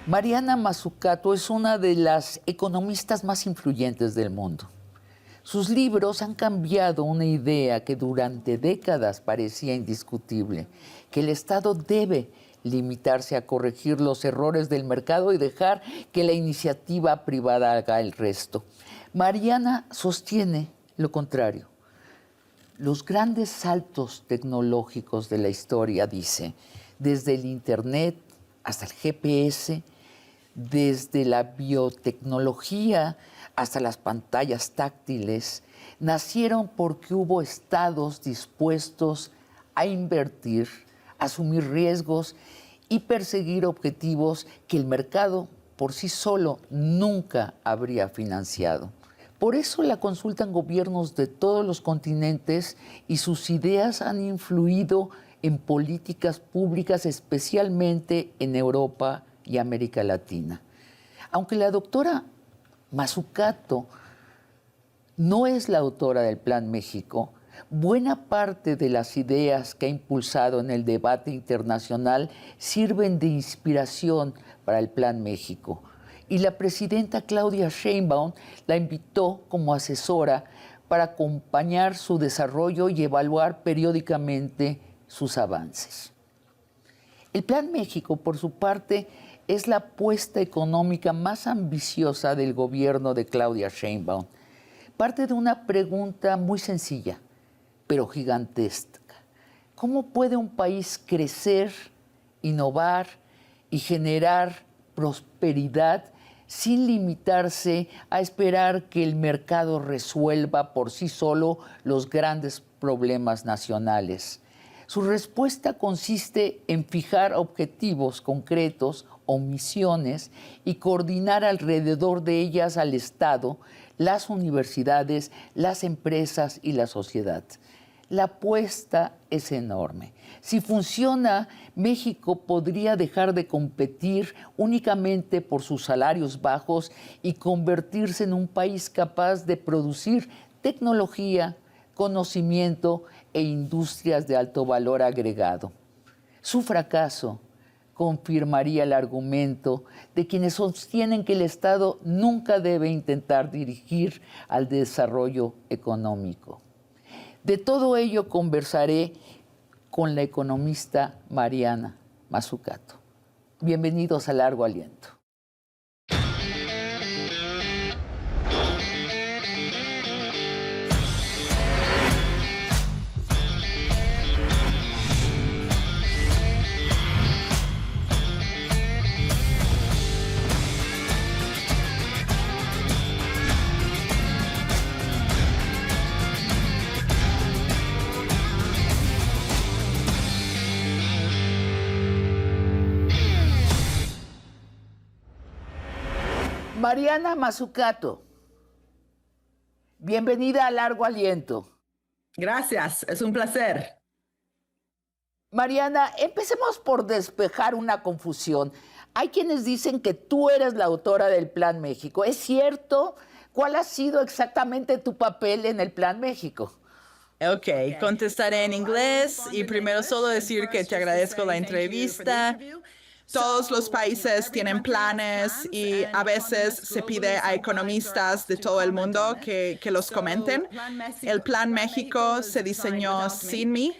Mariana Mazzucato es una de las economistas más influyentes del mundo. Sus libros han cambiado una idea que durante décadas parecía indiscutible, que el Estado debe limitarse a corregir los errores del mercado y dejar que la iniciativa privada haga el resto. Mariana sostiene lo contrario. Los grandes saltos tecnológicos de la historia, dice, desde el Internet hasta el GPS, desde la biotecnología hasta las pantallas táctiles, nacieron porque hubo estados dispuestos a invertir, asumir riesgos y perseguir objetivos que el mercado por sí solo nunca habría financiado. Por eso la consultan gobiernos de todos los continentes y sus ideas han influido en políticas públicas, especialmente en Europa y América Latina. Aunque la doctora Mazzucato no es la autora del Plan México, buena parte de las ideas que ha impulsado en el debate internacional sirven de inspiración para el Plan México. Y la presidenta Claudia Sheinbaum la invitó como asesora para acompañar su desarrollo y evaluar periódicamente sus avances. El Plan México, por su parte, es la apuesta económica más ambiciosa del gobierno de Claudia Sheinbaum. Parte de una pregunta muy sencilla, pero gigantesca. ¿Cómo puede un país crecer, innovar y generar prosperidad sin limitarse a esperar que el mercado resuelva por sí solo los grandes problemas nacionales? Su respuesta consiste en fijar objetivos concretos o misiones y coordinar alrededor de ellas al Estado, las universidades, las empresas y la sociedad. La apuesta es enorme. Si funciona, México podría dejar de competir únicamente por sus salarios bajos y convertirse en un país capaz de producir tecnología, conocimiento e industrias de alto valor agregado. Su fracaso confirmaría el argumento de quienes sostienen que el Estado nunca debe intentar dirigir al desarrollo económico. De todo ello conversaré con la economista Mariana Mazzucato. Bienvenidos a Largo Aliento. Mariana Mazzucato, bienvenida a Largo Aliento. Gracias, es un placer. Mariana, empecemos por despejar una confusión. Hay quienes dicen que tú eres la autora del Plan México. ¿Es cierto? ¿Cuál ha sido exactamente tu papel en el Plan México? Ok, contestaré en inglés y primero solo decir que te agradezco la entrevista. Todos los países tienen planes y a veces se pide a economistas de todo el mundo que los comenten. El Plan México se diseñó sin mí.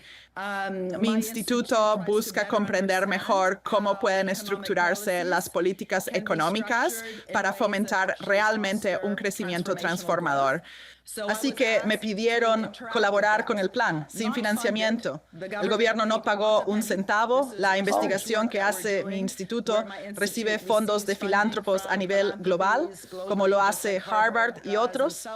Mi instituto busca comprender mejor cómo pueden estructurarse las políticas económicas para fomentar realmente un crecimiento transformador. Así que me pidieron colaborar con el plan, sin financiamiento. El gobierno no pagó un centavo. La investigación que hace mi instituto recibe fondos de filántropos a nivel global, como lo hace Harvard y otros.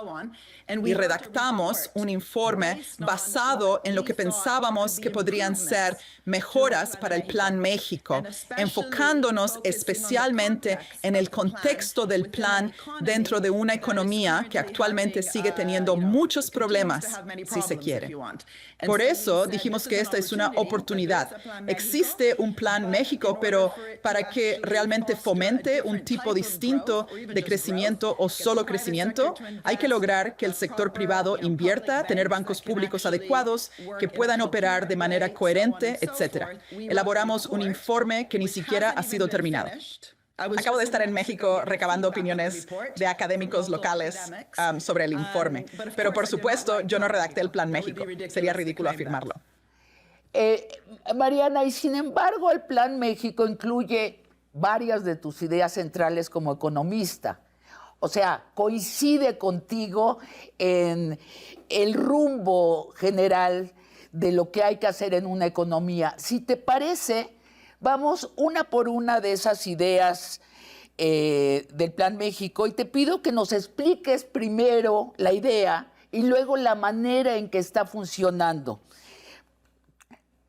Y redactamos un informe basado en lo que pensábamos que podrían ser mejoras para el Plan México, enfocándonos especialmente en el contexto del plan dentro de una economía que actualmente sigue teniendo muchos problemas, si se quiere. Por eso dijimos que esta es una oportunidad. Existe un Plan México, pero para que realmente fomente un tipo distinto de crecimiento o solo crecimiento, hay que lograr que el sector privado invierta, tener bancos públicos adecuados que puedan operar de manera coherente, etc. Elaboramos un informe que ni siquiera ha sido terminado. Acabo de estar en México recabando opiniones de académicos locales sobre el informe. Pero por supuesto, yo no redacté el Plan México. Sería ridículo afirmarlo. Mariana, y sin embargo, el Plan México incluye varias de tus ideas centrales como economista. O sea, coincide contigo en el rumbo general de lo que hay que hacer en una economía. Si te parece, vamos una por una de esas ideas del Plan México y te pido que nos expliques primero la idea y luego la manera en que está funcionando.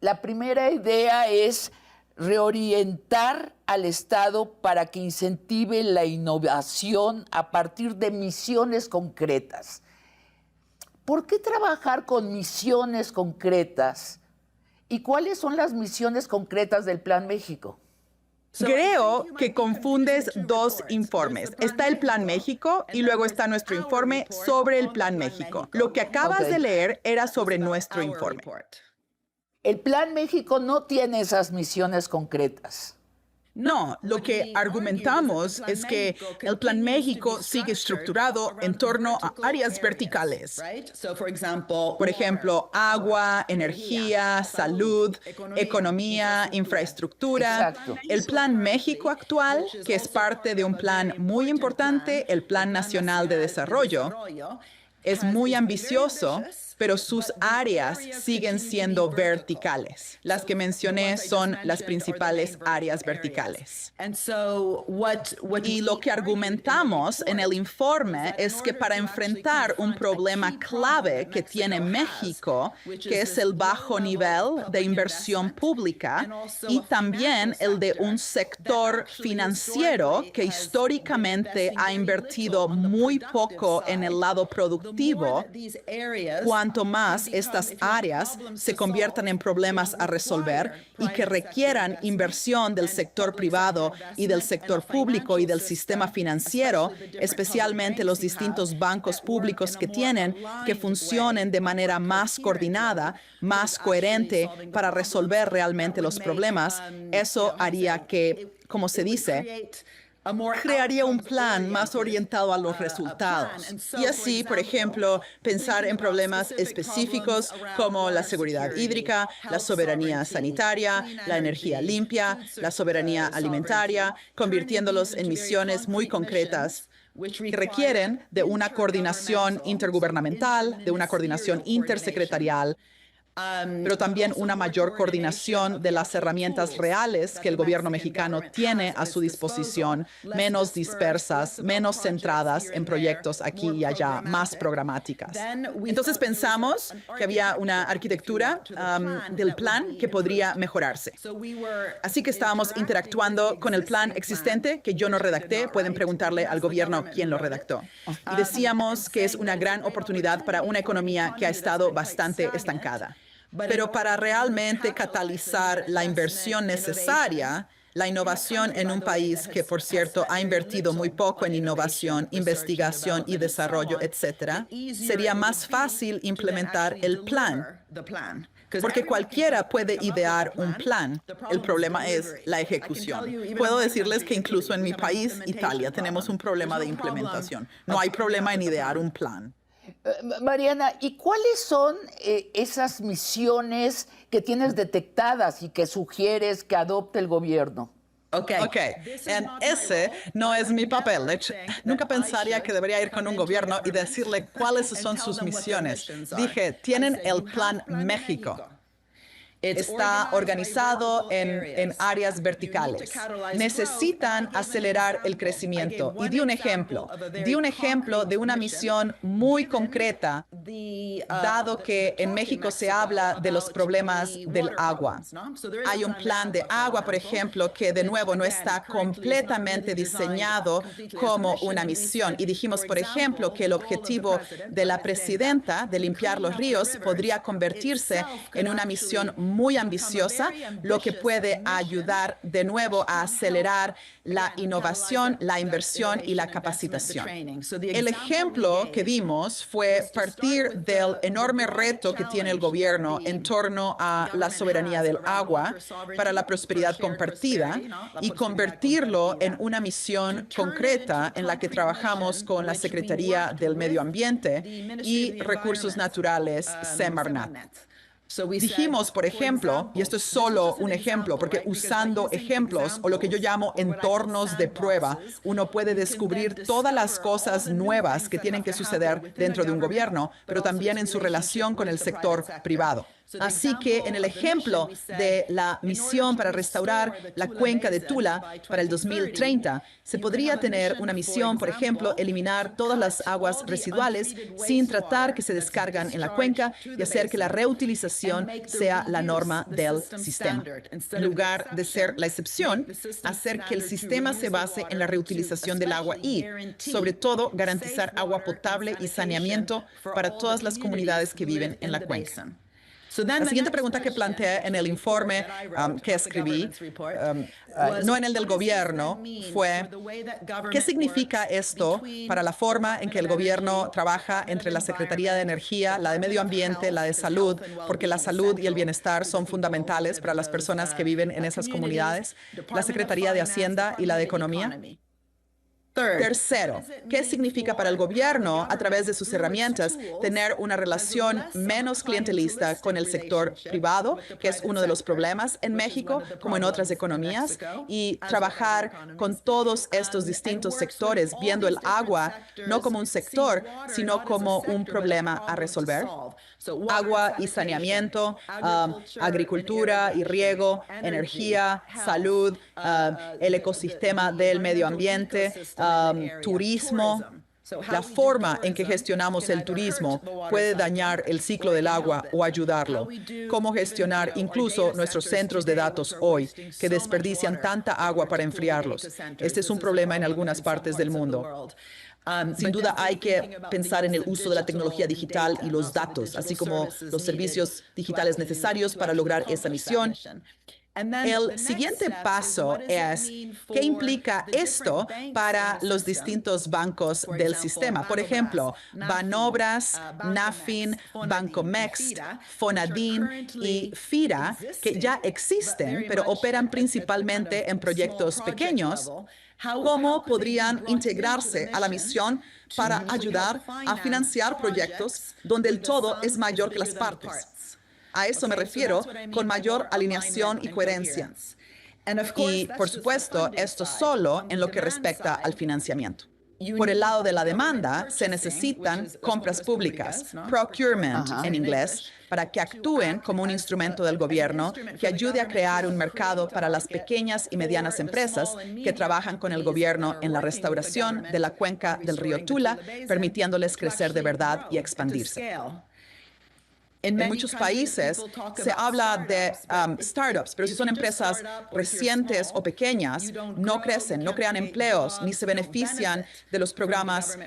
La primera idea es reorientar al Estado para que incentive la innovación a partir de misiones concretas. ¿Por qué trabajar con misiones concretas? ¿Y cuáles son las misiones concretas del Plan México? Creo que confundes dos informes. Está el Plan México y luego está nuestro informe sobre el Plan México. Lo que acabas de leer era sobre nuestro informe. El Plan México no tiene esas misiones concretas. No, lo que argumentamos es que el Plan México sigue estructurado en torno a áreas verticales. Por ejemplo, agua, energía, salud, economía, infraestructura. Exacto. El Plan México actual, que es parte de un plan muy importante, el Plan Nacional de Desarrollo, es muy ambicioso, pero sus áreas siguen siendo verticales. Las que mencioné son las principales áreas verticales. Y lo que argumentamos en el informe es que para enfrentar un problema clave que tiene México, que es el bajo nivel de inversión pública, y también el de un sector financiero que históricamente ha invertido muy poco en el lado productivo, cuanto más estas áreas se conviertan en problemas a resolver y que requieran inversión del sector privado y del sector público y del sistema financiero, especialmente los distintos bancos públicos que tienen, que funcionen de manera más coordinada, más coherente para resolver realmente los problemas, eso haría que, como se dice, crearía un plan más orientado a los resultados. Y así, por ejemplo, pensar en problemas específicos como la seguridad hídrica, la soberanía sanitaria, la energía limpia, la soberanía alimentaria, convirtiéndolos en misiones muy concretas que requieren de una coordinación intergubernamental, de una coordinación intersecretarial, pero también una mayor coordinación de las herramientas reales que el gobierno mexicano tiene a su disposición, menos dispersas, menos centradas en proyectos aquí y allá, más programáticas. Entonces pensamos que había una arquitectura del plan que podría mejorarse. Así que estábamos interactuando con el plan existente que yo no redacté. Pueden preguntarle al gobierno quién lo redactó. Y decíamos que es una gran oportunidad para una economía que ha estado bastante estancada. Pero para realmente catalizar la inversión necesaria, la innovación en un país que, por cierto, ha invertido muy poco en innovación, investigación y desarrollo, etcétera, sería más fácil implementar el plan. Porque cualquiera puede idear un plan. El problema es la ejecución. Puedo decirles que incluso en mi país, Italia, tenemos un problema de implementación. No hay problema en idear un plan. Mariana, ¿y cuáles son esas misiones que tienes detectadas y que sugieres que adopte el gobierno? Ok, ese no es mi papel. Nunca pensaría que debería ir con un gobierno y decirle cuáles son sus misiones. Dije, tienen el Plan México. Está organizado en áreas verticales. Necesitan acelerar el crecimiento. Y di un ejemplo de una misión muy concreta, dado que en México se habla de los problemas del agua. Hay un plan de agua, por ejemplo, que de nuevo no está completamente diseñado como una misión. Y dijimos, por ejemplo, que el objetivo de la presidenta de limpiar los ríos podría convertirse en una misión muy ambiciosa, lo que puede ayudar de nuevo a acelerar la innovación, la inversión y la capacitación. El ejemplo que dimos fue partir del enorme reto que tiene el gobierno en torno a la soberanía del agua para la prosperidad compartida y convertirlo en una misión concreta en la que trabajamos con la Secretaría del Medio Ambiente y Recursos Naturales, Semarnat. Dijimos, por ejemplo, y esto es solo un ejemplo, porque usando ejemplos o lo que yo llamo entornos de prueba, uno puede descubrir todas las cosas nuevas que tienen que suceder dentro de un gobierno, pero también en su relación con el sector privado. Así que en el ejemplo de la misión para restaurar la cuenca de Tula para el 2030, se podría tener una misión, por ejemplo, eliminar todas las aguas residuales sin tratar que se descargan en la cuenca y hacer que la reutilización sea la norma del sistema. En lugar de ser la excepción, hacer que el sistema se base en la reutilización del agua y, sobre todo, garantizar agua potable y saneamiento para todas las comunidades que viven en la cuenca. La siguiente pregunta que planteé en el informe que escribí, no en el del gobierno, fue ¿qué significa esto para la forma en que el gobierno trabaja entre la Secretaría de Energía, la de Medio Ambiente, la de Salud, porque la salud y el bienestar son fundamentales para las personas que viven en esas comunidades, la Secretaría de Hacienda y la de Economía? Tercero, ¿qué significa para el gobierno, a través de sus herramientas, tener una relación menos clientelista con el sector privado, que es uno de los problemas en México, como en otras economías, y trabajar con todos estos distintos sectores, viendo el agua no como un sector, sino como un problema a resolver? Agua y saneamiento, agricultura y riego, energía, salud, el ecosistema del medio ambiente, turismo. La forma en que gestionamos el turismo puede dañar el ciclo del agua o ayudarlo. Cómo gestionar incluso nuestros centros de datos hoy, que desperdician tanta agua para enfriarlos. Este es un problema en algunas partes del mundo. Sin duda hay que pensar en el uso de la tecnología digital y los datos, así como los servicios digitales necesarios para lograr esa misión. El siguiente paso es ¿qué implica esto para los distintos bancos del sistema? Por ejemplo, Banobras, Nafin, Bancomext, Fonadin y FIRA, que ya existen, pero operan principalmente en proyectos pequeños. ¿Cómo podrían integrarse a la misión para ayudar a financiar proyectos donde el todo es mayor que las partes? A eso me refiero con mayor alineación y coherencia. Y, por supuesto, esto solo en lo que respecta al financiamiento. Por el lado de la demanda, se necesitan compras públicas, procurement en inglés, para que actúen como un instrumento del gobierno que ayude a crear un mercado para las pequeñas y medianas empresas que trabajan con el gobierno en la restauración de la cuenca del río Tula, permitiéndoles crecer de verdad y expandirse. En muchos países se habla de startups, pero si son empresas recientes o pequeñas, no crecen, no crean empleos, ni se benefician de los programas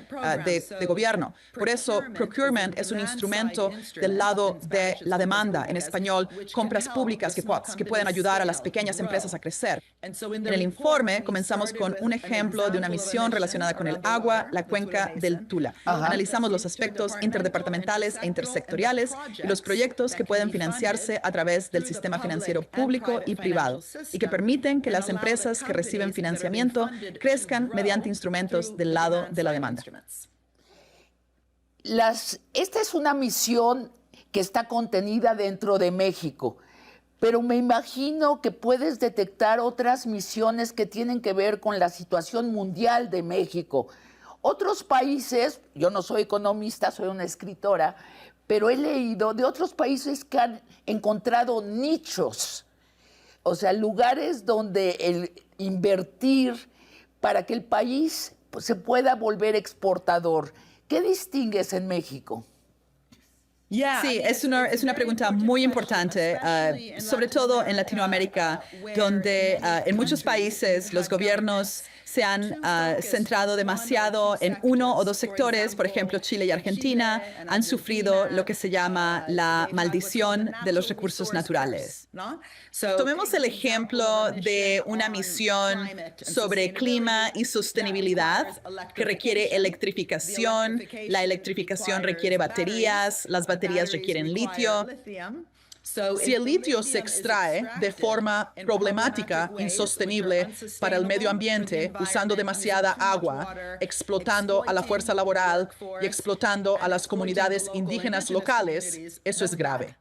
de gobierno. Por eso, procurement es un instrumento del lado de la demanda, en español, compras públicas que pueden ayudar a las pequeñas empresas a crecer. En el informe comenzamos con un ejemplo de una misión relacionada con el agua, la cuenca del Tula. Analizamos los aspectos interdepartamentales e intersectoriales y los proyectos que pueden financiarse a través del sistema financiero público y privado y que permiten que las empresas que reciben financiamiento crezcan mediante instrumentos del lado de la demanda. Esta es una misión que está contenida dentro de México, pero me imagino que puedes detectar otras misiones que tienen que ver con la situación mundial de México. Otros países, yo no soy economista, soy una escritora, pero he leído de otros países que han encontrado nichos, o sea, lugares donde el invertir para que el país se pueda volver exportador. ¿Qué distingues en México? Sí, es una pregunta muy importante, sobre todo en Latinoamérica, donde en muchos países los gobiernos se han centrado demasiado en uno o dos sectores. Por ejemplo, Chile y Argentina han sufrido lo que se llama la maldición de los recursos naturales. Tomemos el ejemplo de una misión sobre clima y sostenibilidad que requiere electrificación. La electrificación requiere baterías, las baterías requieren litio. Si el litio se extrae de forma problemática, insostenible para el medio ambiente, usando demasiada agua, explotando a la fuerza laboral y explotando a las comunidades indígenas locales, eso es grave.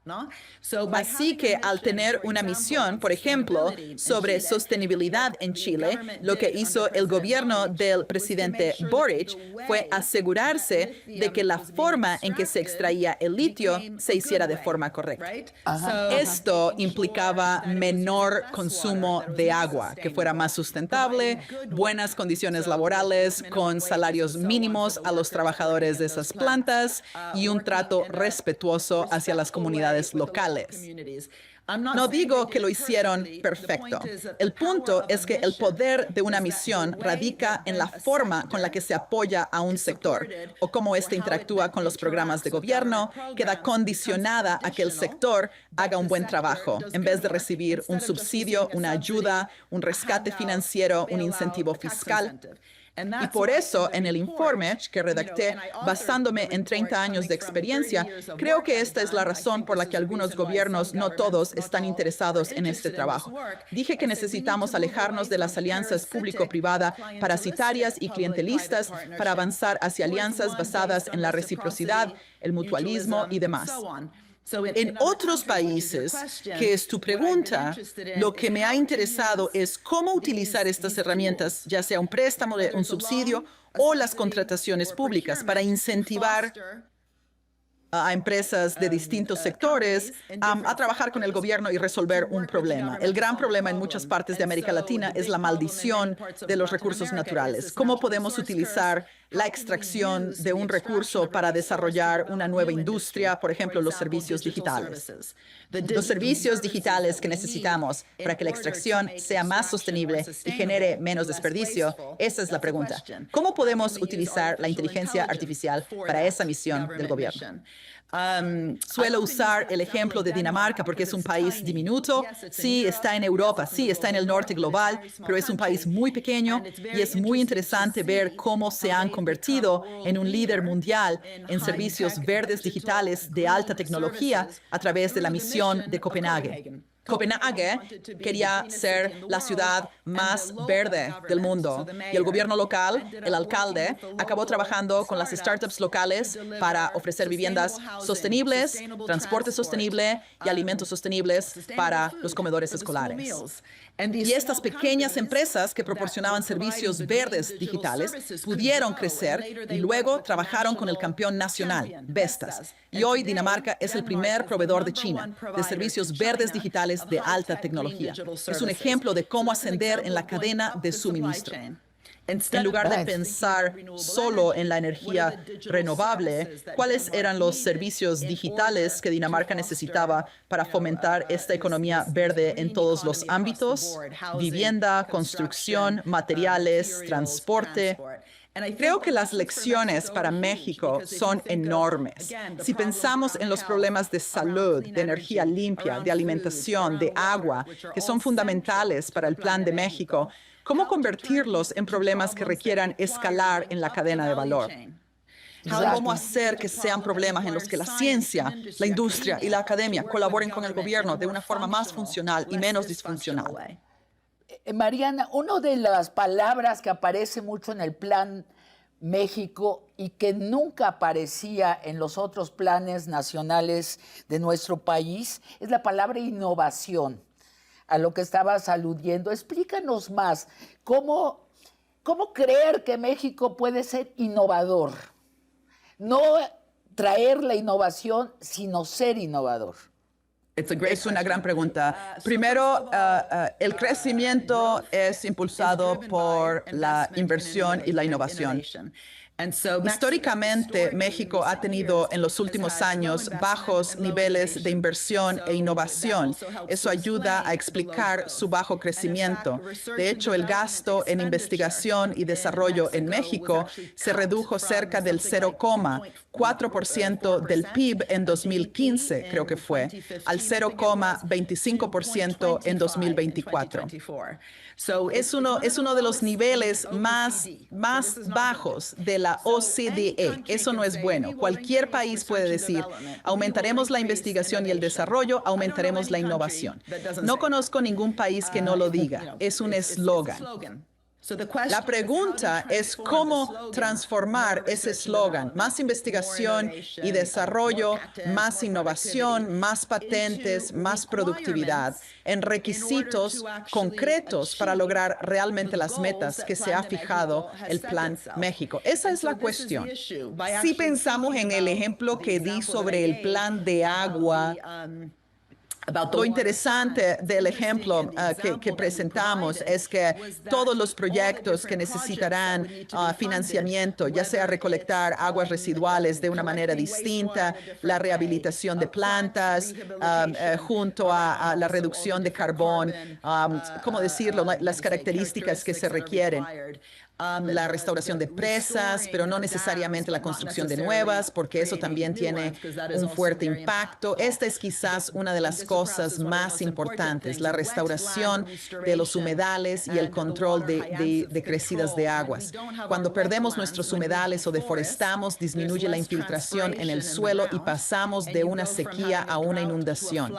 Así que al tener una misión, por ejemplo, sobre sostenibilidad en Chile, lo que hizo el gobierno del presidente Boric fue asegurarse de que la forma en que se extraía el litio se hiciera de forma correcta. Esto implicaba menor consumo de agua, que fuera más sustentable, buenas condiciones laborales con salarios mínimos a los trabajadores de esas plantas y un trato respetuoso hacia las comunidades locales. No digo que lo hicieron perfecto. El punto es que el poder de una misión radica en la forma con la que se apoya a un sector o cómo éste interactúa con los programas de gobierno, queda condicionada a que el sector haga un buen trabajo en vez de recibir un subsidio, una ayuda, un rescate financiero, un incentivo fiscal. Y por eso, en el informe que redacté, basándome en 30 años de experiencia, creo que esta es la razón por la que algunos gobiernos, no todos, están interesados en este trabajo. Dije que necesitamos alejarnos de las alianzas público-privada parasitarias y clientelistas para avanzar hacia alianzas basadas en la reciprocidad, el mutualismo y demás. En otros países, que es tu pregunta, lo que me ha interesado es cómo utilizar estas herramientas, ya sea un préstamo, un subsidio o las contrataciones públicas, para incentivar a empresas de distintos sectores a trabajar con el gobierno y resolver un problema. El gran problema en muchas partes de América Latina es la maldición de los recursos naturales. ¿Cómo podemos utilizar la extracción de un recurso para desarrollar una nueva industria, por ejemplo, los servicios digitales? Los servicios digitales que necesitamos para que la extracción sea más sostenible y genere menos desperdicio, esa es la pregunta. ¿Cómo podemos utilizar la inteligencia artificial para esa misión del gobierno? Suelo usar el ejemplo de Dinamarca porque es un país diminuto. Sí, está en Europa, sí, está en el norte global, pero es un país muy pequeño y es muy interesante ver cómo se han convertido en un líder mundial en servicios verdes digitales de alta tecnología a través de la misión de Copenhague. Copenhague quería ser la ciudad más verde del mundo y el gobierno local, el alcalde, acabó trabajando con las startups locales para ofrecer viviendas sostenibles, transporte sostenible y alimentos sostenibles para los comedores escolares. Y estas pequeñas empresas que proporcionaban servicios verdes digitales pudieron crecer y luego trabajaron con el campeón nacional, Vestas. Y hoy Dinamarca es el primer proveedor de China de servicios verdes digitales de alta tecnología. Es un ejemplo de cómo ascender en la cadena de suministro. En lugar de pensar solo en la energía renovable, ¿cuáles eran los servicios digitales que Dinamarca necesitaba para fomentar esta economía verde en todos los ámbitos? Vivienda, construcción, materiales, transporte. Creo que las lecciones para México son enormes. Si pensamos en los problemas de salud, de energía limpia, de alimentación, de agua, que son fundamentales para el Plan de México, ¿cómo convertirlos en problemas que requieran escalar en la cadena de valor? ¿Cómo hacer que sean problemas en los que la ciencia, la industria y la academia colaboren con el gobierno de una forma más funcional y menos disfuncional? Mariana, una de las palabras que aparece mucho en el Plan México y que nunca aparecía en los otros planes nacionales de nuestro país es la palabra innovación, a lo que estabas aludiendo. Explícanos más, ¿cómo creer que México puede ser innovador? No traer la innovación, sino ser innovador. Es una gran pregunta. Primero, el crecimiento es impulsado por la inversión y la innovación. Históricamente, México ha tenido en los últimos años bajos niveles de inversión e innovación. Eso ayuda a explicar su bajo crecimiento. De hecho, el gasto en investigación y desarrollo en México se redujo cerca del 0,4% del PIB en 2015, creo que fue, al 0,25% en 2024. Es uno de los niveles más bajos de la OCDE. Eso no es bueno. Cualquier país puede decir, aumentaremos la investigación y el desarrollo, aumentaremos la innovación. No conozco ningún país que no lo diga. Es un eslogan. La pregunta es cómo transformar ese eslogan, más investigación y desarrollo, más innovación, más patentes, más productividad, en requisitos concretos para lograr realmente las metas que se ha fijado el Plan México. Esa es la cuestión. Si pensamos en el ejemplo que di sobre el plan de agua, lo interesante del ejemplo que presentamos es que todos los proyectos que necesitarán financiamiento, ya sea recolectar aguas residuales de una manera distinta, la rehabilitación de plantas, junto a la reducción de carbón, ¿cómo decirlo? Las características que se requieren. La restauración de presas, pero no necesariamente la construcción de nuevas, porque eso también tiene un fuerte impacto. Esta es quizás una de las cosas más importantes, la restauración de los humedales y el control de crecidas de aguas. Cuando perdemos nuestros humedales o deforestamos, disminuye la infiltración en el suelo y pasamos de una sequía a una inundación.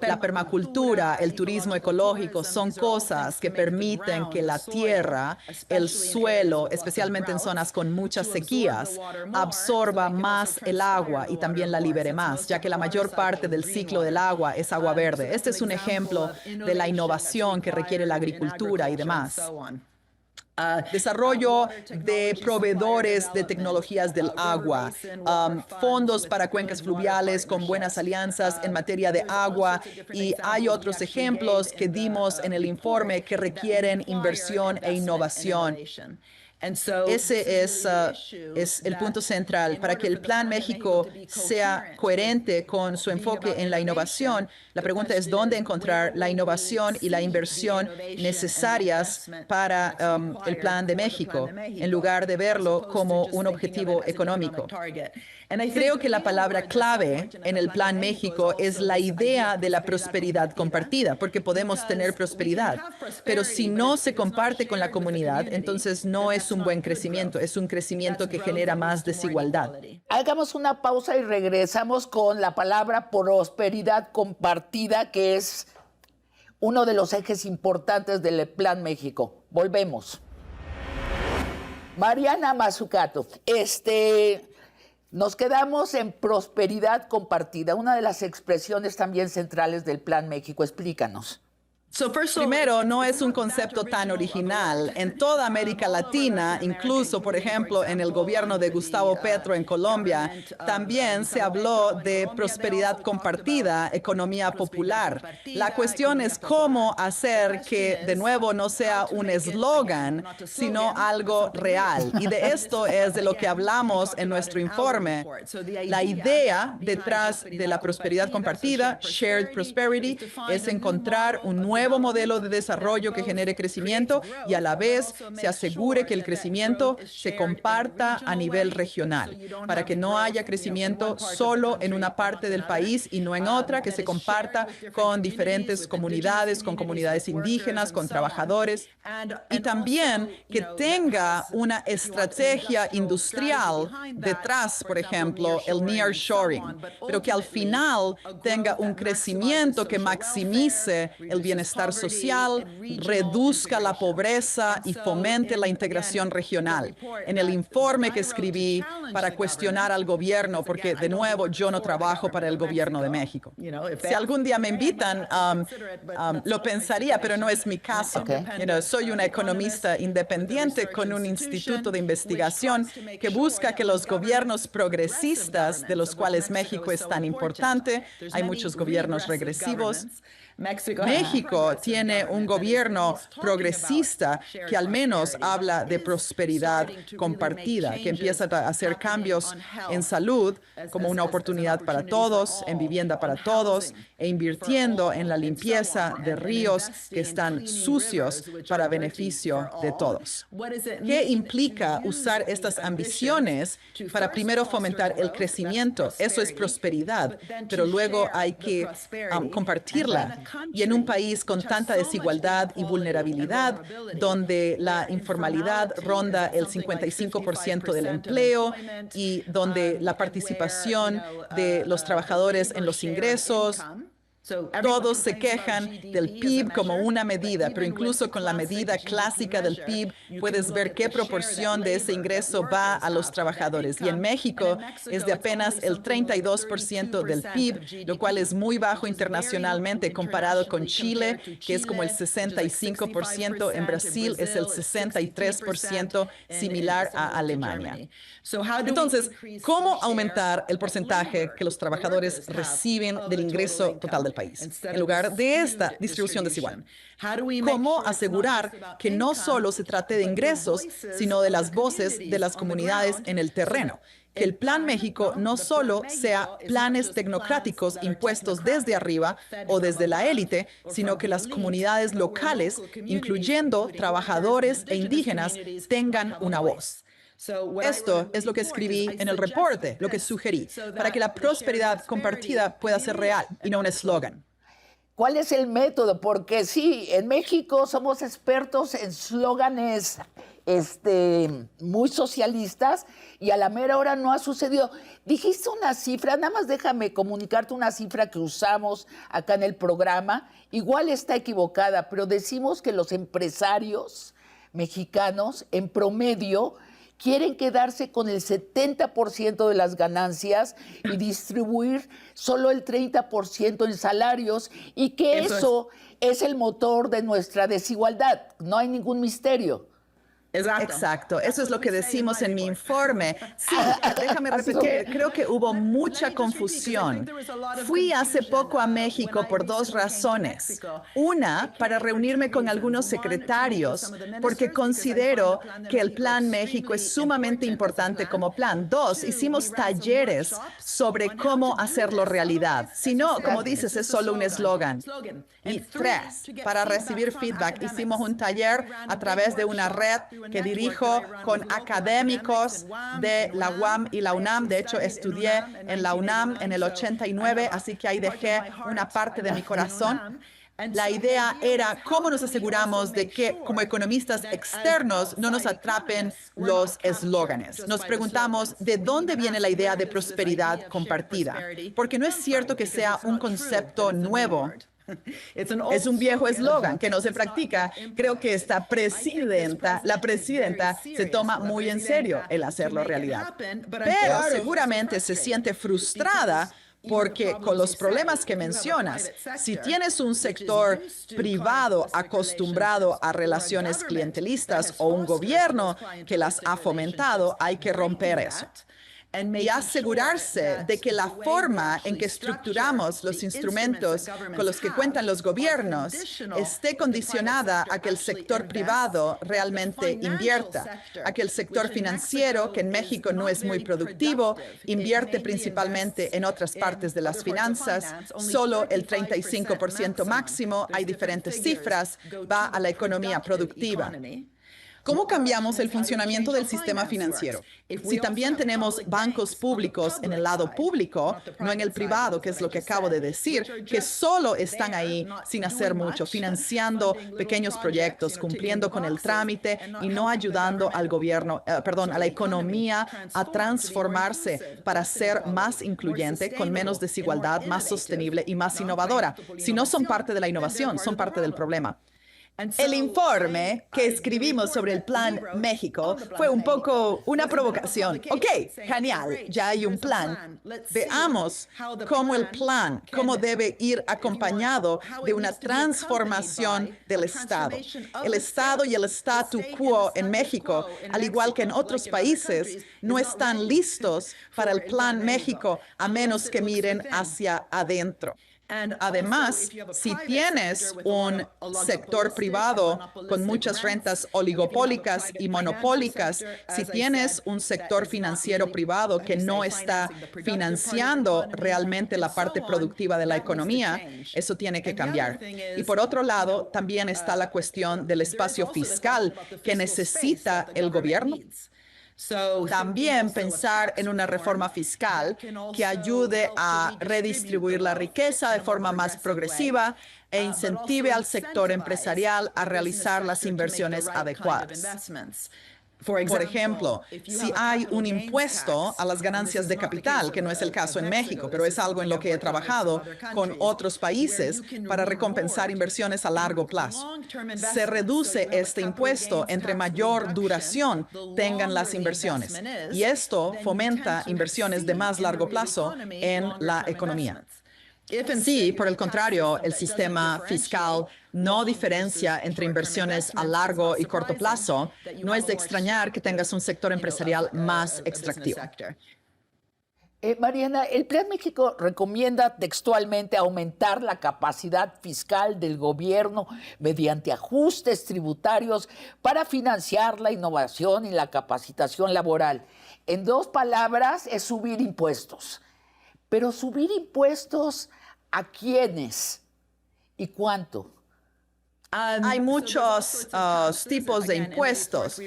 La permacultura, el turismo ecológico son cosas que permiten que la tierra, el suelo, especialmente en zonas con muchas sequías, absorba más el agua y también la libere más, ya que la mayor parte del ciclo del agua es agua verde. Este es un ejemplo de la innovación que requiere la agricultura y demás. Desarrollo de proveedores de tecnologías del agua, fondos para cuencas fluviales con buenas alianzas en materia de agua, y hay otros ejemplos que dimos en el informe que requieren inversión e innovación. Ese es el punto central. Para que el Plan México sea coherente con su enfoque en la innovación, la pregunta es dónde encontrar la innovación y la inversión necesarias para el Plan de México, en lugar de verlo como un objetivo económico. Creo que la palabra clave en el Plan México es la idea de la prosperidad compartida, porque podemos tener prosperidad, pero si no se comparte con la comunidad, entonces no es un buen crecimiento, es un crecimiento que genera más desigualdad. Hagamos una pausa y regresamos con la palabra prosperidad compartida, que es uno de los ejes importantes del Plan México. Volvemos. Mariana Mazzucato, nos quedamos en prosperidad compartida, una de las expresiones también centrales del Plan México. Explícanos. Primero, no es un concepto tan original. En toda América Latina, incluso, por ejemplo, en el gobierno de Gustavo Petro en Colombia, también se habló de prosperidad compartida, economía popular. La cuestión es cómo hacer que, de nuevo, no sea un eslogan, sino algo real. Y de esto es de lo que hablamos en nuestro informe. La idea detrás de la prosperidad compartida, shared prosperity, es encontrar un nuevo modelo de desarrollo que genere crecimiento y a la vez se asegure que el crecimiento se comparta a nivel regional, para que no haya crecimiento solo en una parte del país y no en otra, que se comparta con diferentes comunidades, con comunidades indígenas, con trabajadores, y también que tenga una estrategia industrial detrás, por ejemplo, el nearshoring, pero que al final tenga un crecimiento que maximice el bienestar social, reduzca la pobreza y fomente la integración regional. En el informe que escribí para cuestionar al gobierno, porque de nuevo yo no trabajo para el gobierno de México. Si algún día me invitan, lo pensaría, pero no es mi caso. Okay. Soy una economista independiente con un instituto de investigación que busca que los gobiernos progresistas, de los cuales México es tan importante, hay muchos gobiernos regresivos, México tiene un gobierno progresista que al menos habla de prosperidad compartida, que empieza a hacer cambios en salud como una oportunidad para todos, en vivienda para todos, e invirtiendo en la limpieza de ríos que están sucios para beneficio de todos. ¿Qué implica usar estas ambiciones para primero fomentar el crecimiento? Eso es prosperidad, pero luego hay que compartirla. Y en un país con tanta desigualdad y vulnerabilidad, donde la informalidad ronda el 55% del empleo y donde la participación de los trabajadores en los ingresos, todos se quejan del PIB como una medida, pero incluso con la medida clásica del PIB puedes ver qué proporción de ese ingreso va a los trabajadores. Y en México es de apenas el 32% del PIB, lo cual es muy bajo internacionalmente comparado con Chile, que es como el 65%. En Brasil es el 63%, similar a Alemania. Entonces, ¿cómo aumentar el porcentaje que los trabajadores reciben del ingreso total del país, en lugar de esta distribución desigual? ¿Cómo asegurar que no solo se trate de ingresos, sino de las voces de las comunidades en el terreno? Que el Plan México no solo sea planes tecnocráticos impuestos desde arriba o desde la élite, sino que las comunidades locales, incluyendo trabajadores e indígenas, tengan una voz. Esto es lo que escribí en el reporte, lo que sugerí, para que la prosperidad compartida pueda ser real y no un eslogan. ¿Cuál es el método? Porque sí, en México somos expertos en slóganes muy socialistas y a la mera hora no ha sucedido. Dijiste una cifra, nada más déjame comunicarte una cifra que usamos acá en el programa. Igual está equivocada, pero decimos que los empresarios mexicanos en promedio quieren quedarse con el 70% de las ganancias y distribuir solo el 30% en salarios, y que eso es el motor de nuestra desigualdad. No hay ningún misterio. Exacto, eso es lo que decimos en mi informe. Sí, déjame repetir, creo que hubo mucha confusión. Fui hace poco a México por dos razones. Una, para reunirme con algunos secretarios, porque considero que el Plan México es sumamente importante como plan. Dos, hicimos talleres sobre cómo hacerlo realidad. Si no, como dices, es solo un eslogan. Y tres, para recibir feedback, hicimos un taller a través de una red que dirijo con académicos de la UAM y la UNAM. De hecho, estudié en la UNAM en el 89, así que ahí dejé una parte de mi corazón. La idea era cómo nos aseguramos de que como economistas externos no nos atrapen los eslóganes. Nos preguntamos de dónde viene la idea de prosperidad compartida, porque no es cierto que sea un concepto nuevo. Es un viejo eslogan que no se practica. Creo que la presidenta, se toma muy en serio el hacerlo realidad. Pero seguramente se siente frustrada porque con los problemas que mencionas, si tienes un sector privado acostumbrado a relaciones clientelistas o un gobierno que las ha fomentado, hay que romper eso. Y asegurarse de que la forma en que estructuramos los instrumentos con los que cuentan los gobiernos esté condicionada a que el sector privado realmente invierta, a que el sector financiero, que en México no es muy productivo, invierte principalmente en otras partes de las finanzas, solo el 35% máximo, hay diferentes cifras, va a la economía productiva. ¿Cómo cambiamos el funcionamiento del sistema financiero? Si también tenemos bancos públicos en el lado público, no en el privado, que es lo que acabo de decir, que solo están ahí sin hacer mucho, financiando pequeños proyectos, cumpliendo con el trámite y no ayudando al gobierno, a la economía a transformarse para ser más incluyente, con menos desigualdad, más sostenible y más innovadora. Si no son parte de la innovación, son parte del problema. El informe que escribimos sobre el Plan México fue un poco una provocación. Ok, genial, ya hay un plan. Veamos cómo debe ir acompañado de una transformación del Estado. El Estado y el statu quo en México, al igual que en otros países, no están listos para el Plan México a menos que miren hacia adentro. Además, si tienes un sector privado con muchas rentas oligopólicas y monopólicas, si tienes un sector financiero privado que no está financiando realmente la parte productiva de la economía, eso tiene que cambiar. Y por otro lado, también está la cuestión del espacio fiscal que necesita el gobierno. También pensar en una reforma fiscal que ayude a redistribuir la riqueza de forma más progresiva e incentive al sector empresarial a realizar las inversiones adecuadas. Por ejemplo, si hay un impuesto a las ganancias de capital, que no es el caso en México, pero es algo en lo que he trabajado con otros países para recompensar inversiones a largo plazo. Se reduce este impuesto entre mayor duración tengan las inversiones y esto fomenta inversiones de más largo plazo en la economía. Si, por el contrario, el sistema fiscal no diferencia entre inversiones a largo y corto plazo, no es de extrañar que tengas un sector empresarial más extractivo. Mariana, el Plan México recomienda textualmente aumentar la capacidad fiscal del gobierno mediante ajustes tributarios para financiar la innovación y la capacitación laboral. En dos palabras, es subir impuestos. Pero subir impuestos, ¿a quiénes? ¿Y cuánto? Hay muchos tipos de impuestos.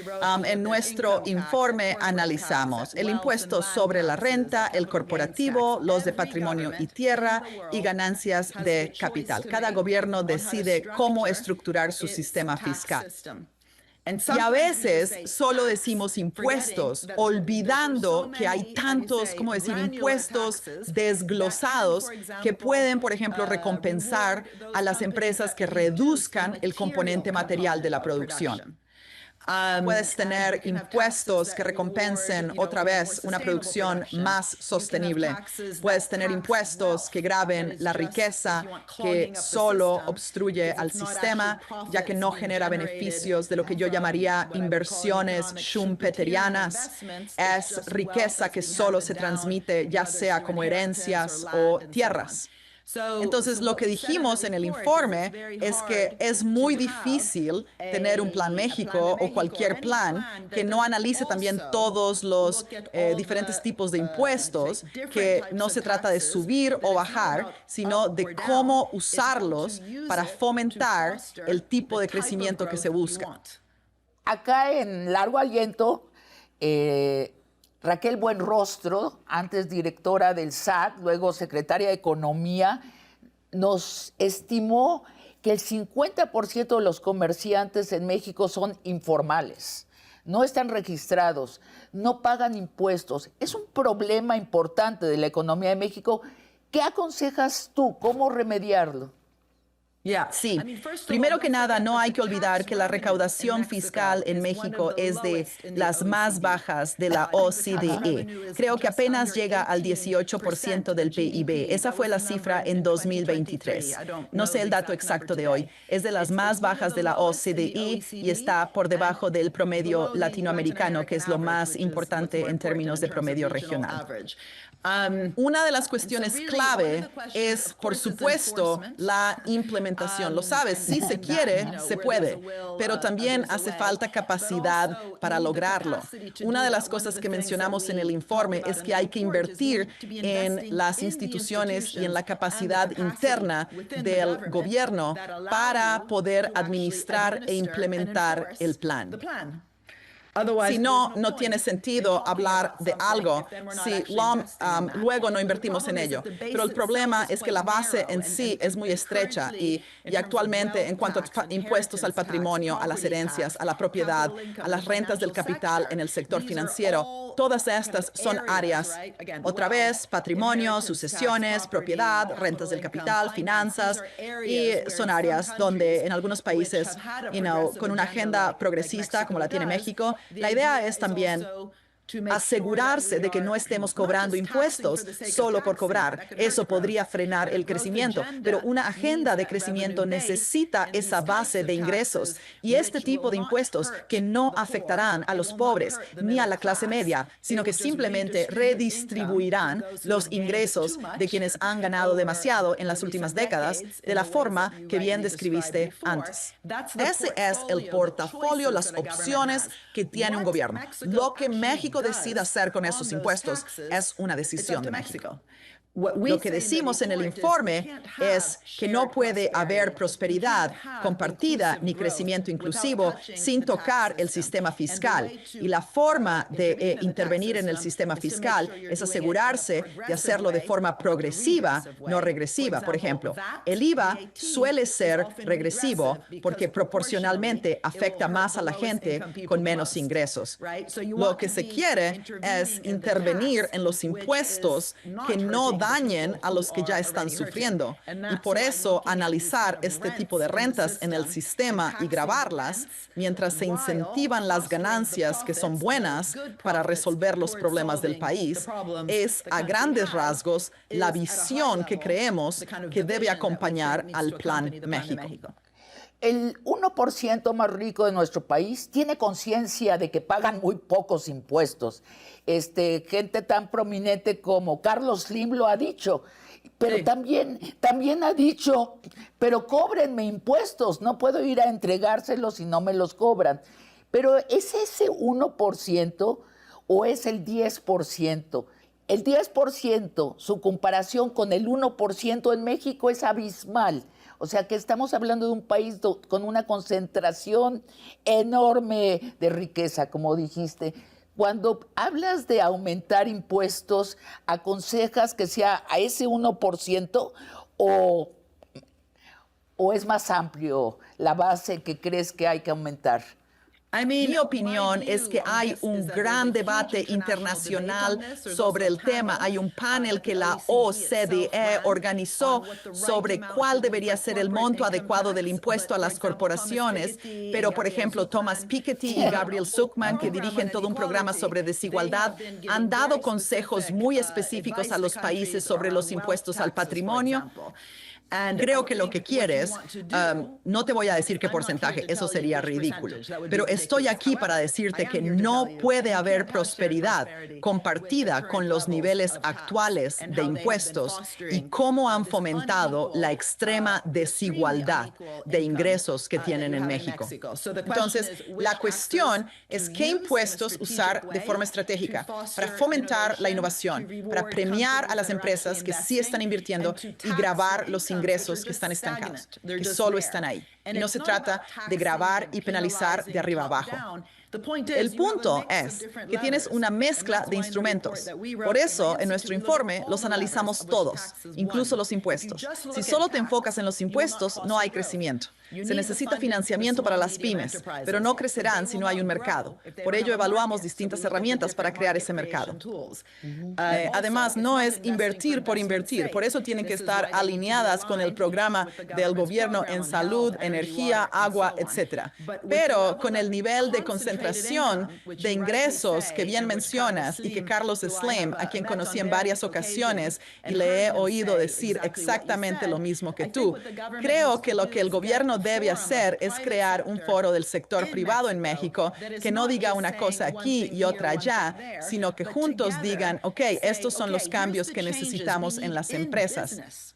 En nuestro informe analizamos el impuesto sobre la renta, el corporativo, los de patrimonio y tierra y ganancias de capital. Cada gobierno decide cómo estructurar su sistema fiscal. Y a veces solo decimos impuestos, olvidando que hay tantos, impuestos desglosados que pueden, por ejemplo, recompensar a las empresas que reduzcan el componente material de la producción. Puedes tener impuestos que recompensen otra vez una producción más sostenible. Puedes tener impuestos que graven la riqueza que solo obstruye al sistema, ya que no genera beneficios de lo que yo llamaría inversiones schumpeterianas. Es riqueza que solo se transmite ya sea como herencias o tierras. Entonces, lo que dijimos en el informe es que es muy difícil tener un Plan México o cualquier plan que no analice también todos los diferentes tipos de impuestos, que no se trata de subir o bajar, sino de cómo usarlos para fomentar el tipo de crecimiento que se busca. Acá en Largo Aliento, Raquel Buenrostro, antes directora del SAT, luego secretaria de Economía, nos estimó que el 50% de los comerciantes en México son informales, no están registrados, no pagan impuestos. Es un problema importante de la economía de México. ¿Qué aconsejas tú? ¿Cómo remediarlo? Sí. Primero que nada, no hay que olvidar que la recaudación fiscal en México es de las más bajas de la OCDE. Creo que apenas llega al 18% del PIB. Esa fue la cifra en 2023. No sé el dato exacto de hoy. Es de las más bajas de la OCDE y está por debajo del promedio latinoamericano, que es lo más importante en términos de promedio regional. Una de las cuestiones clave es, por supuesto, la implementación. Lo sabes, si se quiere, se puede, pero también hace falta capacidad para lograrlo. Una de las cosas que mencionamos en el informe es que hay que invertir en las instituciones y en la capacidad interna del gobierno para poder administrar e implementar el plan. Si no, no tiene sentido hablar de algo si luego no invertimos en ello. Pero el problema es que la base en sí es muy estrecha y actualmente en cuanto a impuestos al patrimonio, a las herencias, a la propiedad, a las rentas del capital en el sector financiero, todas estas son áreas, otra vez, patrimonio, sucesiones, propiedad, rentas del capital, finanzas, y son áreas donde en algunos países, con una agenda progresista como la tiene México, la idea es también asegurarse de que no estemos cobrando impuestos solo por cobrar. Eso podría frenar el crecimiento, pero una agenda de crecimiento necesita esa base de ingresos y este tipo de impuestos que no afectarán a los pobres ni a la clase media, sino que simplemente redistribuirán los ingresos de quienes han ganado demasiado en las últimas décadas de la forma que bien describiste antes. Ese es el portafolio, las opciones que tiene un gobierno. Lo que México decida hacer con esos impuestos es una decisión de México. Lo que decimos en el informe es que no puede haber prosperidad compartida ni crecimiento inclusivo sin tocar el sistema fiscal. Y la forma de intervenir en el sistema fiscal es asegurarse de hacerlo de forma progresiva, no regresiva. Por ejemplo, el IVA suele ser regresivo porque proporcionalmente afecta más a la gente con menos ingresos. Lo que se quiere es intervenir en los impuestos que no dañen a los que ya están sufriendo. Y por eso analizar este tipo de rentas en el sistema y gravarlas mientras se incentivan las ganancias que son buenas para resolver los problemas del país es a grandes rasgos la visión que creemos que debe acompañar al Plan México. El 1% más rico de nuestro país tiene conciencia de que pagan muy pocos impuestos. Gente tan prominente como Carlos Slim lo ha dicho, pero también ha dicho, pero cóbrenme impuestos, no puedo ir a entregárselos si no me los cobran. Pero ¿es ese 1% o es el 10%? El 10%, su comparación con el 1% en México es abismal. O sea que estamos hablando de un país con una concentración enorme de riqueza, como dijiste. Cuando hablas de aumentar impuestos, ¿aconsejas que sea a ese 1% o es más amplio la base que crees que hay que aumentar? Mi opinión es que hay un gran debate internacional sobre el tema. Hay un panel que la OCDE organizó sobre cuál debería ser el monto adecuado del impuesto a las corporaciones. Pero, por ejemplo, Thomas Piketty y Gabriel Zucman, que dirigen todo un programa sobre desigualdad, han dado consejos muy específicos a los países sobre los impuestos al patrimonio. Creo que lo que quieres, no te voy a decir qué porcentaje, eso sería ridículo, pero estoy aquí para decirte que no puede haber prosperidad compartida con los niveles actuales de impuestos y cómo han fomentado la extrema desigualdad de ingresos que tienen en México. Entonces, la cuestión es qué impuestos usar de forma estratégica para fomentar la innovación, para premiar a las empresas que sí están invirtiendo y gravar los ingresos que están estancados, que solo están ahí. Y no se trata de gravar y penalizar de arriba abajo. El punto es que tienes una mezcla de instrumentos. Por eso, en nuestro informe, los analizamos todos, incluso los impuestos. Si solo te enfocas en los impuestos, no hay crecimiento. Se necesita financiamiento para las pymes, pero no crecerán si no hay un mercado. Por ello, evaluamos distintas herramientas para crear ese mercado. Además, no es invertir por invertir. Por eso tienen que estar alineadas con el programa del gobierno en salud, energía, agua, etc. Pero con el nivel de concentración de ingresos que bien mencionas y que Carlos Slim, a quien conocí en varias ocasiones y le he oído decir exactamente lo mismo que tú, creo que lo que el gobierno debe hacer es crear un foro del sector privado en México que no diga una cosa aquí y otra allá, sino que juntos digan, ok, estos son los cambios que necesitamos en las empresas.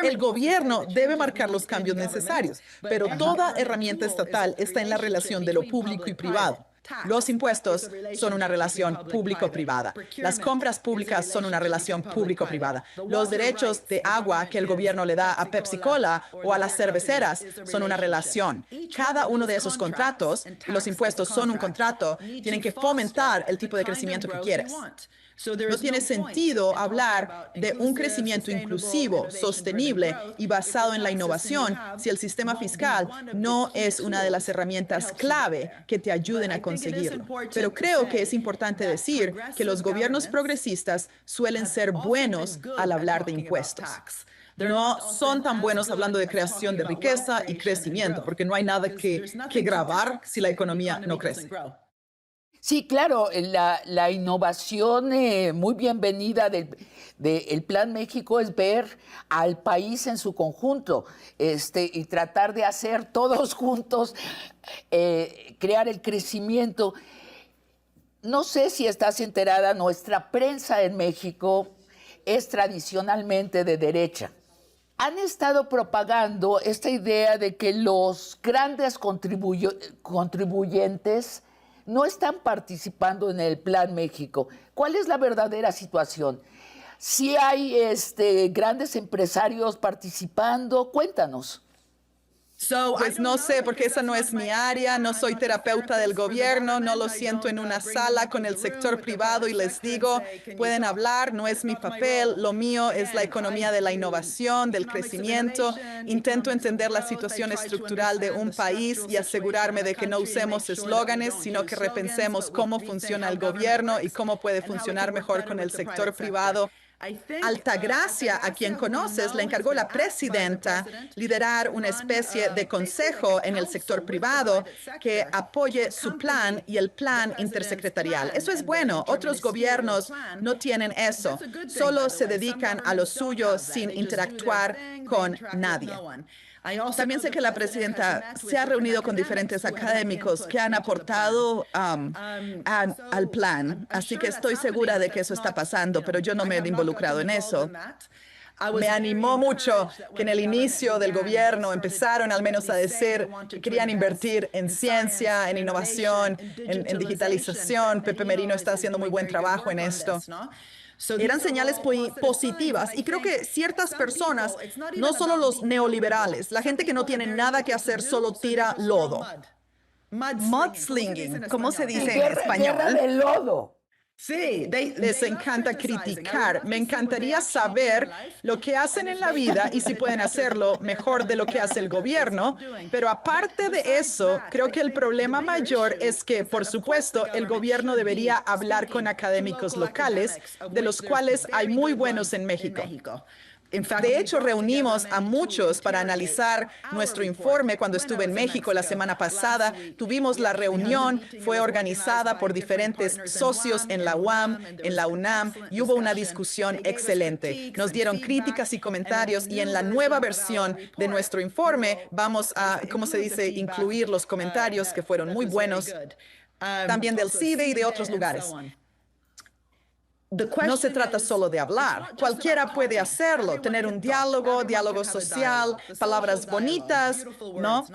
El gobierno debe marcar los cambios necesarios, pero toda herramienta estatal está en la relación de lo público y privado. Los impuestos son una relación público-privada. Las compras públicas son una relación público-privada. Los derechos de agua que el gobierno le da a Pepsi-Cola o a las cerveceras son una relación. Cada uno de esos contratos, y los impuestos son un contrato, tienen que fomentar el tipo de crecimiento que quieres. No tiene sentido hablar de un crecimiento inclusivo, sostenible y basado en la innovación si el sistema fiscal no es una de las herramientas clave que te ayuden a conseguirlo. Pero creo que es importante decir que los gobiernos progresistas suelen ser buenos al hablar de impuestos. No son tan buenos hablando de creación de riqueza y crecimiento, porque no hay nada que grabar si la economía no crece. Sí, claro, la innovación muy bienvenida del Plan México es ver al país en su conjunto y tratar de hacer todos juntos, crear el crecimiento. No sé si estás enterada, nuestra prensa en México es tradicionalmente de derecha. Han estado propagando esta idea de que los grandes contribuyentes no están participando en el Plan México. ¿Cuál es la verdadera situación? Si hay grandes empresarios participando, cuéntanos. Pues no sé, porque esa no es mi área, no soy terapeuta del gobierno, no lo siento en una sala con el sector privado y les digo, pueden hablar, no es mi papel, lo mío es la economía de la innovación, del crecimiento. Intento entender la situación estructural de un país y asegurarme de que no usemos eslóganes, sino que repensemos cómo funciona el gobierno y cómo puede funcionar mejor con el sector privado. Altagracia, a quien conoces, le encargó la presidenta liderar una especie de consejo en el sector privado que apoye su plan y el plan intersecretarial. Eso es bueno. Otros gobiernos no tienen eso. Solo se dedican a lo suyo sin interactuar con nadie. También sé que la presidenta se ha reunido con diferentes académicos que han aportado al plan, así que estoy segura de que eso está pasando, pero yo no me he involucrado en eso. Me animó mucho que en el inicio del gobierno empezaron al menos a decir que querían invertir en ciencia, en innovación, en digitalización. Pepe Merino está haciendo muy buen trabajo en esto. Eran señales positivas y creo que ciertas personas, no solo los neoliberales, la gente que no tiene nada que hacer solo tira lodo. Mudslinging, ¿cómo se dice en español? Guerra de lodo. Sí, les encanta criticar. Me encantaría saber lo que hacen en la vida y si pueden hacerlo mejor de lo que hace el gobierno. Pero aparte de eso, creo que el problema mayor es que, por supuesto, el gobierno debería hablar con académicos locales, de los cuales hay muy buenos en México. De hecho, reunimos a muchos para analizar nuestro informe cuando estuve en México la semana pasada. Tuvimos la reunión, fue organizada por diferentes socios en la UAM, en la UNAM, y hubo una discusión excelente. Nos dieron críticas y comentarios, y en la nueva versión de nuestro informe vamos a, ¿cómo se dice?, incluir los comentarios que fueron muy buenos, también del CIDE y de otros lugares. No se trata solo de hablar. Cualquiera puede hacerlo, tener un diálogo social, palabras bonitas, ¿no?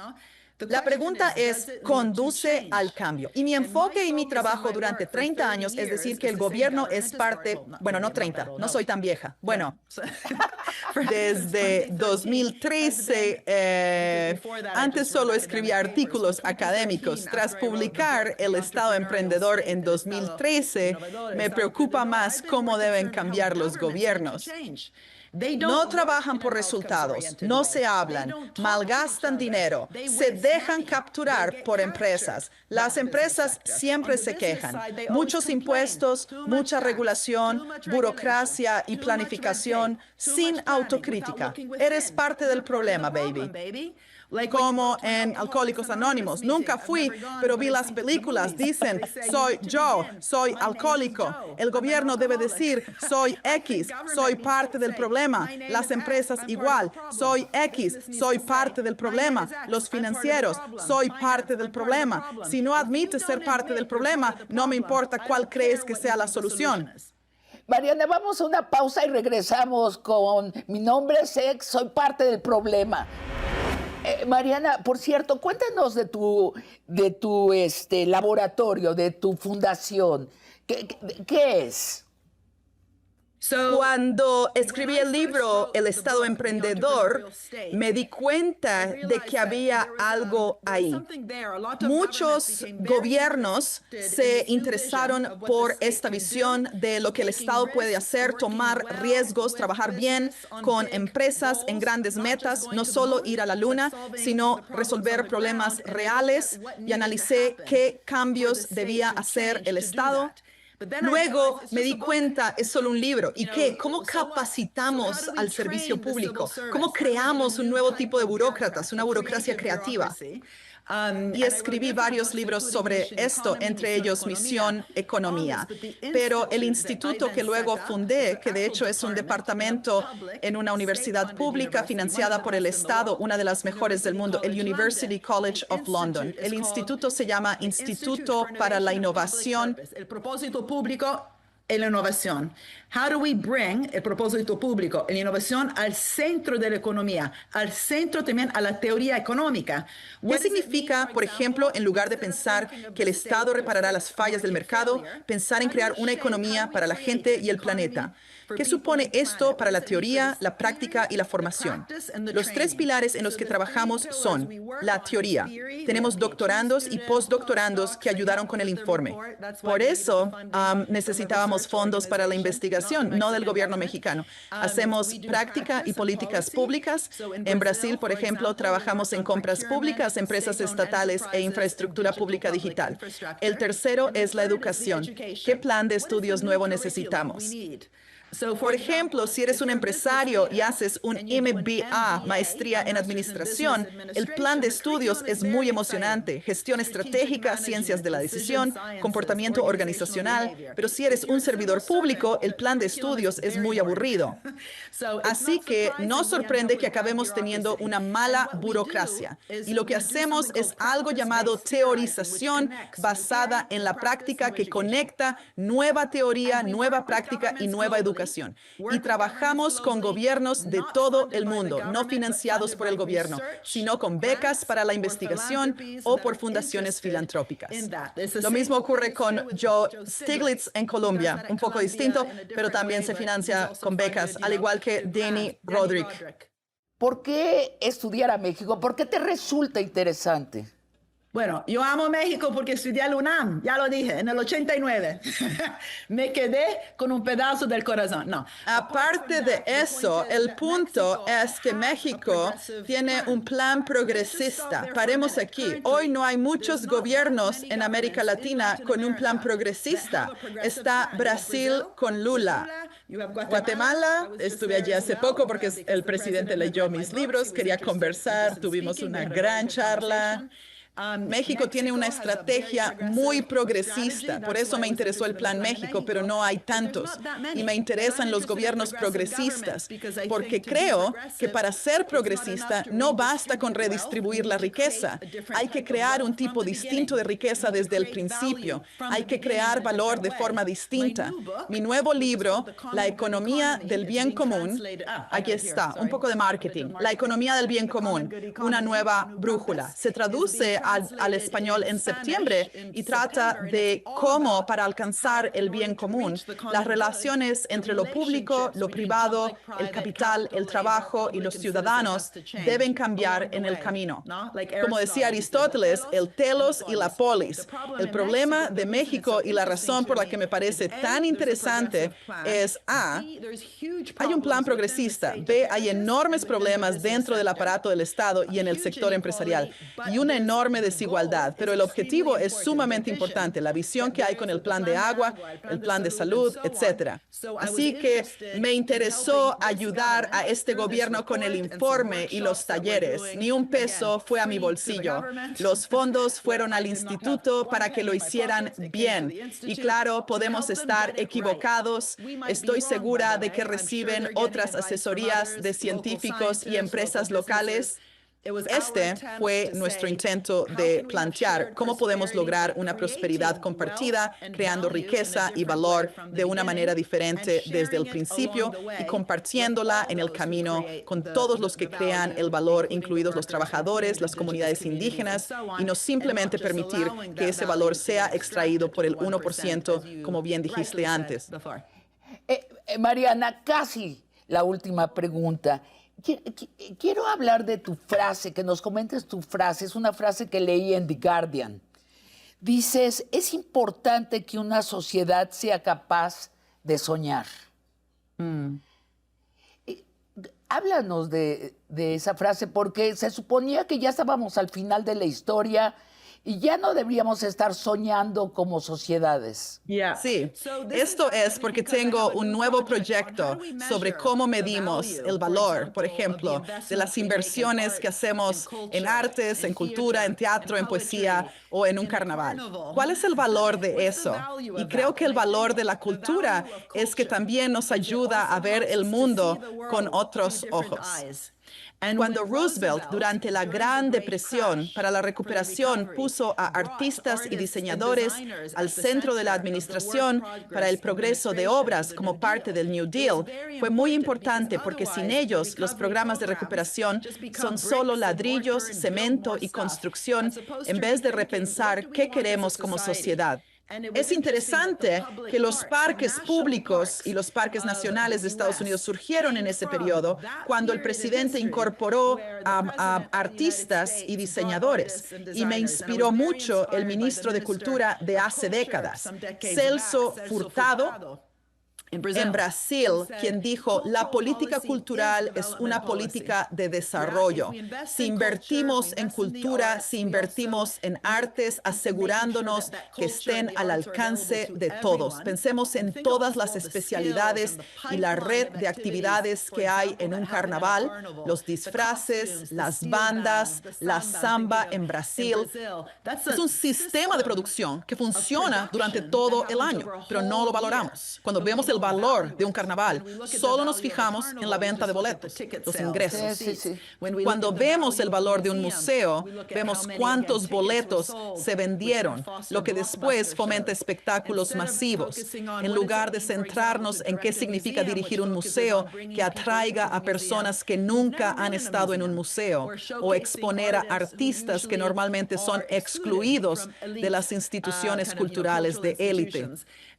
La pregunta es, ¿conduce al cambio? Y mi enfoque y mi trabajo durante 30 años es decir que el gobierno es parte, bueno, no 30, no soy tan vieja. Bueno, desde 2013, antes solo escribía artículos académicos. Tras publicar El Estado Emprendedor en 2013, me preocupa más cómo deben cambiar los gobiernos. No trabajan por resultados, no se hablan, malgastan dinero, se dejan capturar por empresas. Las empresas siempre se quejan. Muchos impuestos, mucha regulación, burocracia y planificación sin autocrítica. Eres parte del problema, baby. Como en Alcohólicos Anónimos. Nunca fui, pero vi las películas. Dicen, soy alcohólico. El gobierno debe decir, soy X, soy parte del problema. Las empresas igual, soy X, soy parte del problema. Los financieros, soy parte del problema. Si no admites ser parte del problema, no me importa cuál crees que sea la solución. Mariana, vamos a una pausa y regresamos con Mi nombre es X, soy parte del problema. Mariana, por cierto, cuéntanos de tu laboratorio, de tu fundación. ¿Qué es? Cuando escribí el libro El Estado Emprendedor, me di cuenta de que había algo ahí. Muchos gobiernos se interesaron por esta visión de lo que el Estado puede hacer, tomar riesgos, trabajar bien con empresas en grandes metas, no solo ir a la luna, sino resolver problemas reales, y analicé qué cambios debía hacer el Estado. Luego me di cuenta, es solo un libro. ¿Y qué? ¿Cómo capacitamos al servicio público? ¿Cómo creamos un nuevo tipo de burócratas, una burocracia creativa? Y escribí varios libros sobre esto, entre ellos Misión Economía. Pero el instituto que luego fundé, que de hecho es un departamento en una universidad pública financiada por el Estado, una de las mejores del mundo, el University College of London. El instituto se llama Instituto para la Innovación. El propósito público en la innovación. How do we bring el propósito público en la innovación al centro de la economía, al centro también a la teoría económica? ¿Qué significa, por ejemplo, en lugar de pensar que el Estado reparará las fallas del mercado, pensar en crear una economía para la gente y el planeta? ¿Qué supone esto para la teoría, la práctica y la formación? Los tres pilares en los que trabajamos son la teoría. Tenemos doctorandos y postdoctorandos que ayudaron con el informe. Por eso necesitábamos fondos para la investigación, no del gobierno mexicano. Hacemos práctica y políticas públicas. En Brasil, por ejemplo, trabajamos en compras públicas, empresas estatales e infraestructura pública digital. El tercero es la educación. ¿Qué plan de estudios nuevo necesitamos? Por ejemplo, si eres un empresario y haces un MBA, maestría en administración, el plan de estudios es muy emocionante. Gestión estratégica, ciencias de la decisión, comportamiento organizacional. Pero si eres un servidor público, el plan de estudios es muy aburrido. Así que no sorprende que acabemos teniendo una mala burocracia. Y lo que hacemos es algo llamado teorización basada en la práctica que conecta nueva teoría, nueva práctica y nueva educación. Y trabajamos con gobiernos de todo el mundo, no financiados por el gobierno, sino con becas para la investigación o por fundaciones filantrópicas. Lo mismo ocurre con Joe Stiglitz en Colombia, un poco distinto, pero también se financia con becas, al igual que Danny Roderick. ¿Por qué estudiar a México? ¿Por qué te resulta interesante? Bueno, yo amo México porque estudié en la UNAM, ya lo dije, en el 89. Me quedé con un pedazo del corazón. No. Aparte de eso, el punto es que México tiene un plan progresista. Paremos aquí. Hoy no hay muchos gobiernos en América Latina con un plan progresista. Está Brasil con Lula. Guatemala, estuve allí hace poco porque el presidente leyó mis libros, quería conversar, tuvimos una gran charla. México tiene una estrategia muy progresista, por eso me interesó el Plan México, pero no hay tantos. Y me interesan los gobiernos progresistas, porque creo que para ser progresista no basta con redistribuir la riqueza. Hay que crear un tipo distinto de riqueza desde el principio. Hay que crear valor de forma distinta. Mi nuevo libro, La economía del bien común, aquí está, un poco de marketing. La economía del bien común, una nueva brújula. Se traduce al español en septiembre y trata de cómo, para alcanzar el bien común, las relaciones entre lo público, lo privado, el capital, el trabajo y los ciudadanos deben cambiar en el camino. Como decía Aristóteles, el telos y la polis. El problema de México y la razón por la que me parece tan interesante es A, hay un plan progresista, B, hay enormes problemas dentro del aparato del Estado y en el sector empresarial y una enorme desigualdad, pero el objetivo es sumamente importante, la visión que hay con el plan de agua, el plan de salud, etc. Así que me interesó ayudar a este gobierno con el informe y los talleres. Ni un peso fue a mi bolsillo. Los fondos fueron al instituto para que lo hicieran bien. Y claro, podemos estar equivocados. Estoy segura de que reciben otras asesorías de científicos y empresas locales. Este fue nuestro intento de plantear cómo podemos lograr una prosperidad compartida, creando riqueza y valor de una manera diferente desde el principio y compartiéndola en el camino con todos los que crean el valor, incluidos los trabajadores, las comunidades indígenas, y no simplemente permitir que ese valor sea extraído por el 1%, como bien dijiste antes. Mariana, casi la última pregunta. Quiero hablar de tu frase, que nos comentes tu frase. Es una frase que leí en The Guardian. Dices, es importante que una sociedad sea capaz de soñar. Háblanos de esa frase, porque se suponía que ya estábamos al final de la historia Y ya no deberíamos estar soñando como sociedades. Sí, esto es porque tengo un nuevo proyecto sobre cómo medimos el valor, por ejemplo, de las inversiones que hacemos en artes, en cultura, en teatro, en poesía o en un carnaval. ¿Cuál es el valor de eso? Y creo que el valor de la cultura es que también nos ayuda a ver el mundo con otros ojos. Cuando Roosevelt, durante la Gran Depresión, para la recuperación, puso a artistas y diseñadores al centro de la administración para el progreso de obras como parte del New Deal, fue muy importante porque sin ellos los programas de recuperación son solo ladrillos, cemento y construcción en vez de repensar qué queremos como sociedad. Es interesante que los parques públicos y los parques nacionales de Estados Unidos surgieron en ese periodo cuando el presidente incorporó a artistas y diseñadores. Y me inspiró mucho el ministro de Cultura de hace décadas, Celso Furtado, en Brasil, quien dijo, la política cultural es una política de desarrollo. Si invertimos en cultura, si invertimos en artes, asegurándonos que estén al alcance de todos. Pensemos en todas las especialidades y la red de actividades que hay en un carnaval, los disfraces, las bandas, la samba en Brasil. Es un sistema de producción que funciona durante todo el año, pero no lo valoramos. Cuando vemos el valor de un carnaval, solo nos fijamos en la venta de boletos, los ingresos. Cuando vemos el valor de un museo, vemos cuántos boletos se vendieron, lo que después fomenta espectáculos masivos, en lugar de centrarnos en qué significa dirigir un museo que atraiga a personas que nunca han estado en un museo o exponer a artistas que normalmente son excluidos de las instituciones culturales de élite.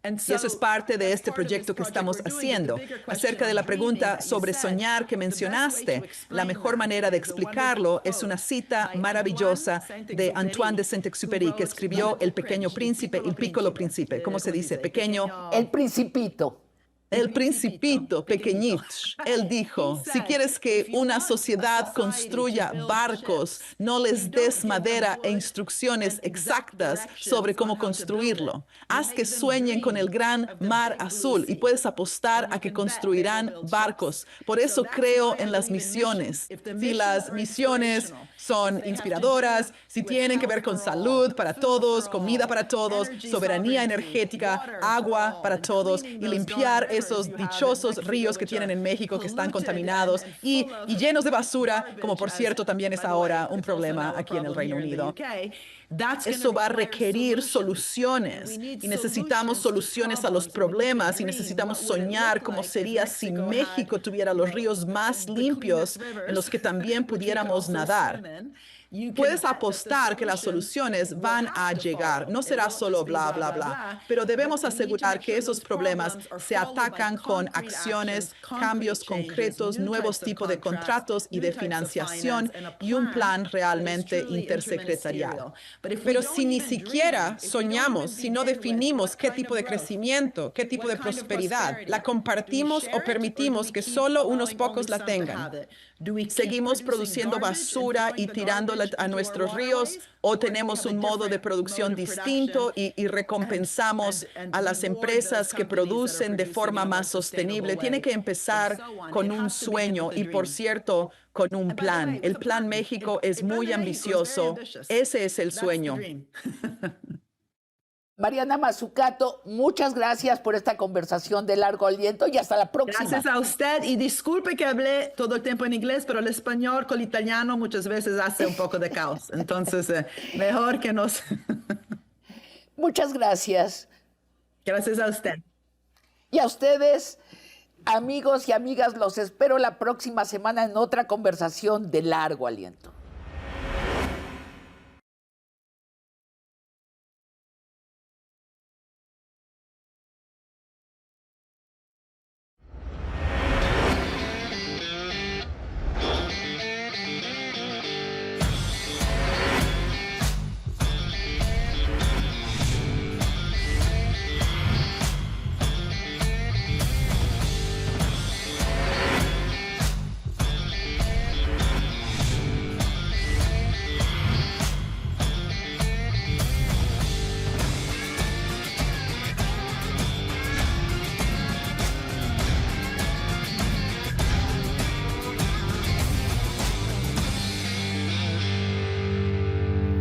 Y eso es parte de este proyecto que estamos haciendo. Acerca de la pregunta sobre soñar que mencionaste, la mejor manera de explicarlo es una cita maravillosa de Antoine de Saint-Exupéry, que escribió El Pequeño Príncipe, El Piccolo Príncipe. ¿Cómo se dice? Pequeño. El Principito. El Principito, pequeñito, él dijo, si quieres que una sociedad construya barcos, no les des madera e instrucciones exactas sobre cómo construirlo. Haz que sueñen con el gran mar azul y puedes apostar a que construirán barcos. Por eso creo en las misiones. Si las misiones son inspiradoras, si tienen que ver con salud para todos, comida para todos, soberanía energética, agua para todos y limpiar esos dichosos ríos que tienen en México que están contaminados y llenos de basura, como por cierto también es ahora un problema aquí en el Reino Unido. Eso va a requerir soluciones y necesitamos soluciones a los problemas y necesitamos soñar cómo sería si México tuviera los ríos más limpios en los que también pudiéramos nadar. Puedes apostar que las soluciones van a llegar. No será solo bla, bla, bla, pero debemos asegurar que esos problemas se atacan con acciones, cambios concretos, nuevos tipos de contratos y de financiación y un plan realmente intersecretarial. Pero si ni siquiera soñamos, si no definimos qué tipo de crecimiento, qué tipo de prosperidad, la compartimos o permitimos que solo unos pocos la tengan. ¿Seguimos produciendo basura y tirándola a nuestros ríos o tenemos un modo de producción distinto y recompensamos a las empresas que producen de forma más sostenible? Tiene que empezar con un sueño y, por cierto, con un plan. El Plan México es muy ambicioso. Ese es el sueño. Mariana Mazzucato, muchas gracias por esta conversación de largo aliento y hasta la próxima. Gracias a usted y disculpe que hablé todo el tiempo en inglés, pero el español con el italiano muchas veces hace un poco de caos. Entonces, mejor que nos... Muchas gracias. Gracias a usted. Y a ustedes, amigos y amigas, los espero la próxima semana en otra conversación de largo aliento.